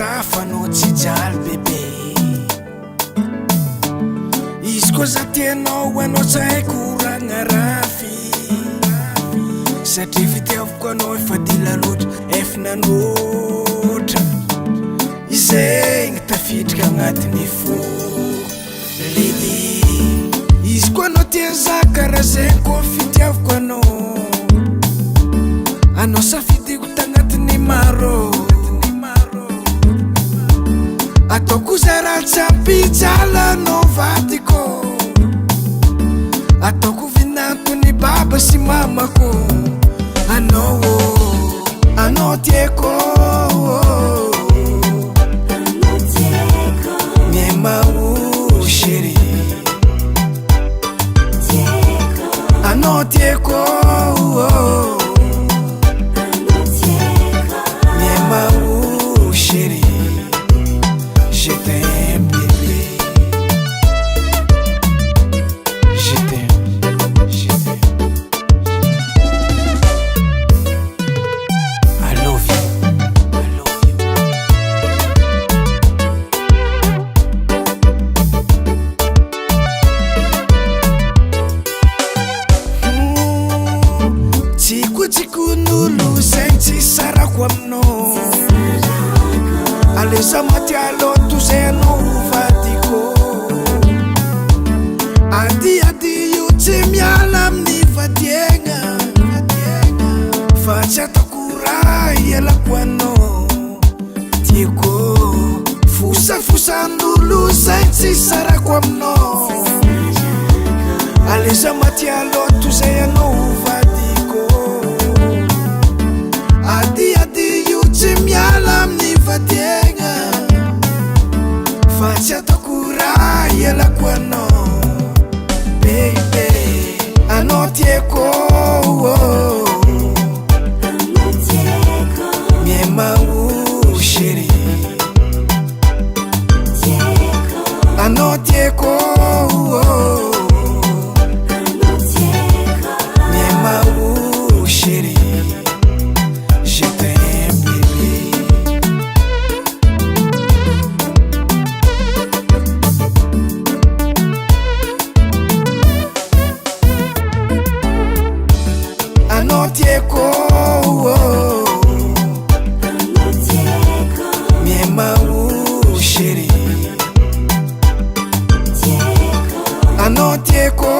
za fa no tsy jaly bebe izy koa za tianao anao tsy haiko ragna rafy satria fitiavako anao efa dila loatra efa nanoatra izay gny tafidrika agnatiny fo lily izy koa anao tia za karaha zay koa fitiavako anao safidiko tagnatiny maro ataoko zay raha tsy ampijala anao vadiko ataoko vinantony baba sy mamako anao tieko miemao chéri anao tieko miemao chéri je t'aime bébé je t'aime I love you Tikunulu senti sarako aminao aleza maty aloto zay anao vadiko ady io tsy miala amin'ny vadiegna fa tsy ataoko raha ialako anao tiako fosafosan'olo zay tsy sarako aminao aleza maty aloto zay anao vadiko ady io tsy miala amin'ny vadiegna fa tsy ataoko raha ialako anao baby anao tieko miemao chéri anao tieko miemao chéri je t'aime bébé anao tieko miemao chéri anao tieko